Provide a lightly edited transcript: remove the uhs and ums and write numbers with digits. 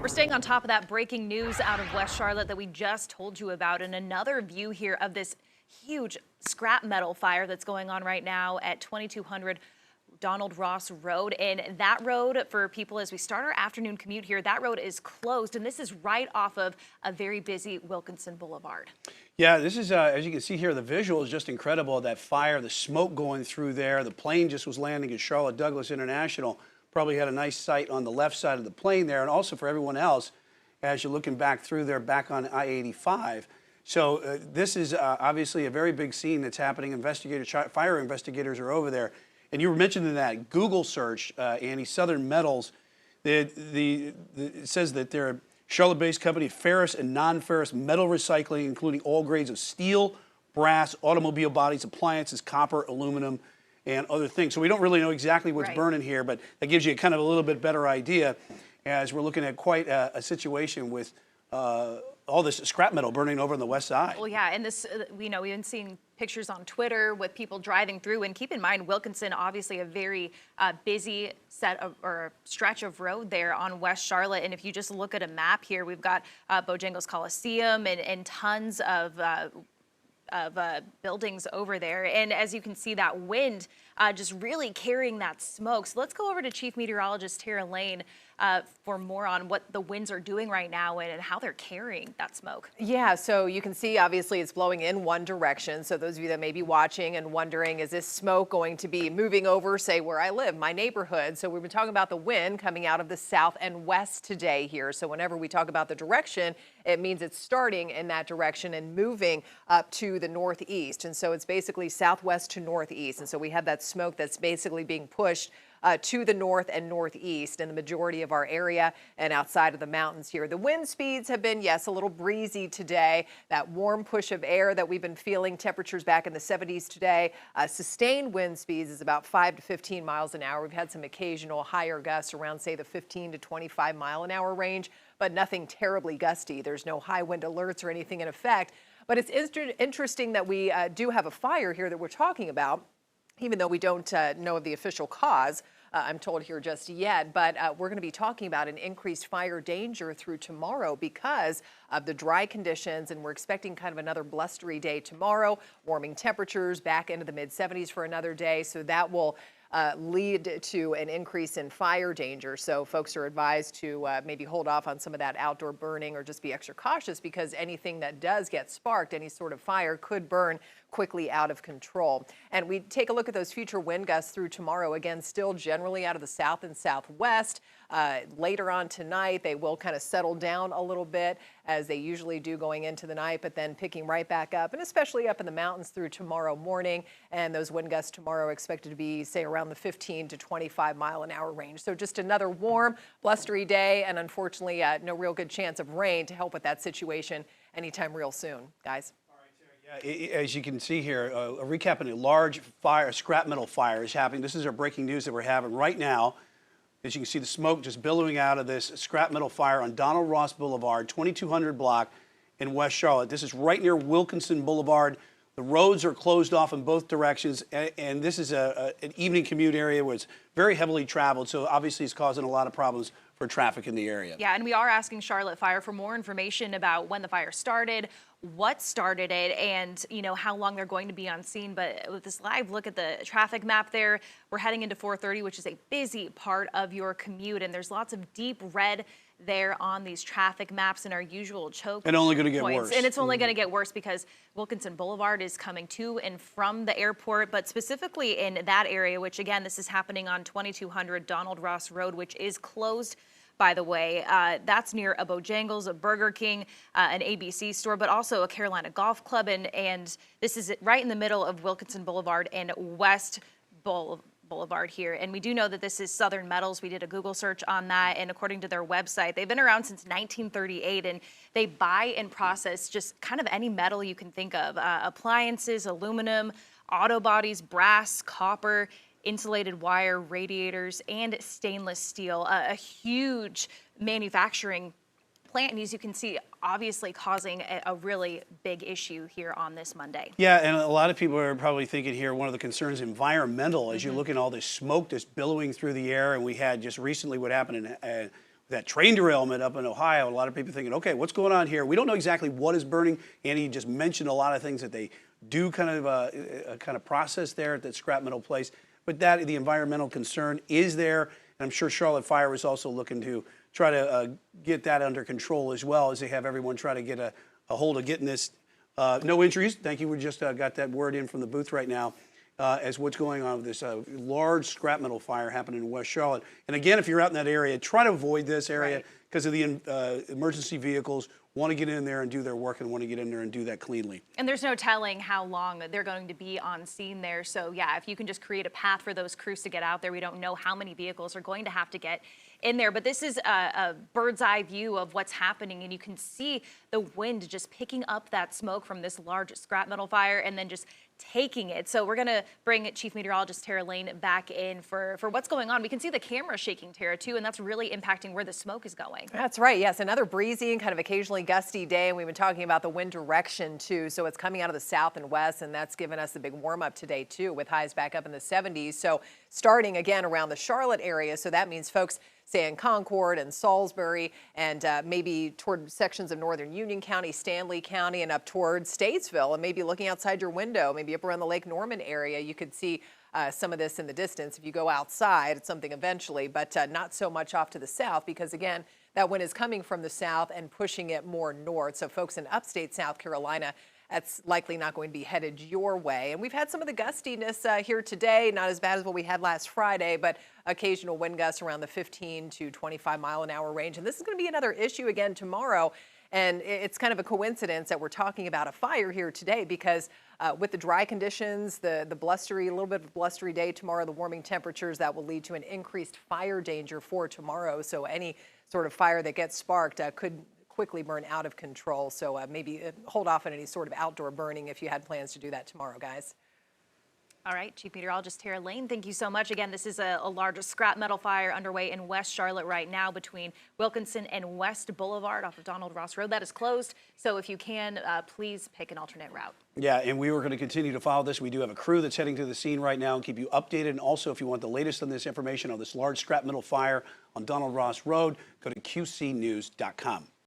We're staying on top of that breaking news out of West Charlotte that we just told you about, and another view here of this huge scrap metal fire that's going on right now at 2200 Donald Ross Road. And that road, for people as we start our afternoon commute here, that road is closed, and this is right off of a very busy Wilkinson Boulevard. Yeah, this is, as you can see here, the visual is just incredible. That fire, the smoke going through there. The plane just was landing at Charlotte Douglas International. Probably had a nice sight on the left side of the plane there. And also for everyone else, as you're looking back through there, back on I-85. So this is obviously a very big scene that's happening. Fire investigators are over there. And you were mentioning that Google search, Annie, Southern Metals, it says that they're a Charlotte-based company, ferrous and non-ferrous metal recycling, including all grades of steel, brass, automobile bodies, appliances, copper, aluminum, and other things. So we don't really know exactly what's burning here, but that gives you kind of a little bit better idea as we're looking at quite a situation with all this scrap metal burning over on the west side. Well, yeah, and this, we've been seeing pictures on Twitter with people driving through, and keep in mind, Wilkinson, obviously a very busy stretch of road there on West Charlotte. And if you just look at a map here, we've got Bojangles Coliseum and tons of buildings over there. And as you can see, that wind just really carrying that smoke. So let's go over to Chief Meteorologist Tara Lane for more on what the winds are doing right now and how they're carrying that smoke. Yeah, so you can see obviously it's blowing in one direction. So those of you that may be watching and wondering, is this smoke going to be moving over, say, where I live, my neighborhood? So we've been talking about the wind coming out of the south and west today here. So whenever we talk about the direction, it means it's starting in that direction and moving up to the northeast. And so it's basically southwest to northeast. And so we have that smoke that's basically being pushed to the north and northeast in the majority of our area and outside of the mountains here. The wind speeds have been, yes, a little breezy today. That warm push of air that we've been feeling, temperatures back in the 70s today. Sustained wind speeds is about 5 to 15 miles an hour. We've had some occasional higher gusts around, say, the 15 to 25 mile an hour range, but nothing terribly gusty. There's no high wind alerts or anything in effect. But it's interesting that we do have a fire here that we're talking about, even though we don't know of the official cause, I'm told here just yet, but we're going to be talking about an increased fire danger through tomorrow because of the dry conditions, and we're expecting kind of another blustery day tomorrow, warming temperatures back into the mid-70s for another day, so that will lead to an increase in fire danger. So folks are advised to maybe hold off on some of that outdoor burning or just be extra cautious because anything that does get sparked, any sort of fire, could burn quickly out of control. And we take a look at those future wind gusts through tomorrow. Again, still generally out of the south and southwest. Later on tonight, they will kind of settle down a little bit as they usually do going into the night, but then picking right back up, and especially up in the mountains through tomorrow morning. And those wind gusts tomorrow are expected to be, say, around the 15 to 25 mile an hour range. So just another warm, blustery day, and unfortunately, no real good chance of rain to help with that situation anytime real soon, guys. Yeah, as you can see here, a recap of a large fire, scrap metal fire is happening. This is our breaking news that we're having right now. As you can see, the smoke just billowing out of this scrap metal fire on Donald Ross Boulevard, 2200 block in West Charlotte. This is right near Wilkinson Boulevard. The roads are closed off in both directions, and this is an evening commute area where it's very heavily traveled, so obviously it's causing a lot of problems for traffic in the area. Yeah, and we are asking Charlotte Fire for more information about when the fire started, what started it, and how long they're going to be on scene. But with this live look at the traffic map there, we're heading into 430, which is a busy part of your commute, and there's lots of deep red there on these traffic maps in our usual choke and only going to get points. worse. And it's only going to get worse because Wilkinson Boulevard is coming to and from the airport, but specifically in that area, which again, this is happening on 2200 Donald Ross Road, which is closed, by the way. That's near a Bojangles, a Burger King, an ABC store, but also a Carolina Golf Club. And this is right in the middle of Wilkinson Boulevard and West Boulevard here. And we do know that this is Southern Metals. We did a Google search on that, and according to their website, they've been around since 1938, and they buy and process just kind of any metal you can think of. Appliances, aluminum, auto bodies, brass, copper, insulated wire, radiators, and stainless steel. A huge manufacturing plant, and as you can see, obviously causing a really big issue here on this Monday. Yeah, and a lot of people are probably thinking here, one of the concerns, environmental, as you look at all this smoke that's billowing through the air, and we had just recently what happened in that train derailment up in Ohio. A lot of people thinking, okay, what's going on here? We don't know exactly what is burning. Andy just mentioned a lot of things that they do kind of process there at that scrap metal place. But the environmental concern is there. And I'm sure Charlotte Fire is also looking to try to get that under control as well, as they have everyone try to get a hold of getting this. No injuries. Thank you. We just got that word in from the booth right now. As what's going on with this large scrap metal fire happening in West Charlotte. And again, if you're out in that area, try to avoid this area because of the emergency vehicles want to get in there and do their work and want to get in there and do that cleanly. And there's no telling how long they're going to be on scene there. So yeah, if you can just create a path for those crews to get out there, we don't know how many vehicles are going to have to get in there. But this is a bird's eye view of what's happening. And you can see the wind just picking up that smoke from this large scrap metal fire and then just taking it. So we're going to bring Chief Meteorologist Tara Lane back in for what's going on. We can see the camera shaking, Tara, too, and that's really impacting where the smoke is going. That's right. Yes, another breezy and kind of occasionally gusty day, and we've been talking about the wind direction too. So it's coming out of the south and west, and that's given us a big warm up today too, with highs back up in the 70s. So starting again around the Charlotte area. So that means folks say in Concord and Salisbury and maybe toward sections of northern Union County, Stanley County, and up toward Statesville, and maybe looking outside your window, maybe up around the Lake Norman area, you could see some of this in the distance. If you go outside, it's something eventually, but not so much off to the south because, again, that wind is coming from the south and pushing it more north. So folks in upstate South Carolina, that's likely not going to be headed your way. And we've had some of the gustiness here today, not as bad as what we had last Friday, but occasional wind gusts around the 15 to 25 mile an hour range. And this is going to be another issue again tomorrow. And it's kind of a coincidence that we're talking about a fire here today because with the dry conditions, the blustery, a little bit of a blustery day tomorrow, the warming temperatures, that will lead to an increased fire danger for tomorrow. So any sort of fire that gets sparked could quickly burn out of control. So maybe hold off on any sort of outdoor burning if you had plans to do that tomorrow, guys. All right, Chief Meteorologist Tara Lane, thank you so much. Again, this is a large scrap metal fire underway in West Charlotte right now between Wilkinson and West Boulevard off of Donald Ross Road. That is closed, so if you can, please pick an alternate route. Yeah, and we were going to continue to follow this. We do have a crew that's heading to the scene right now and keep you updated. And also, if you want the latest on this information on this large scrap metal fire on Donald Ross Road, go to qcnews.com.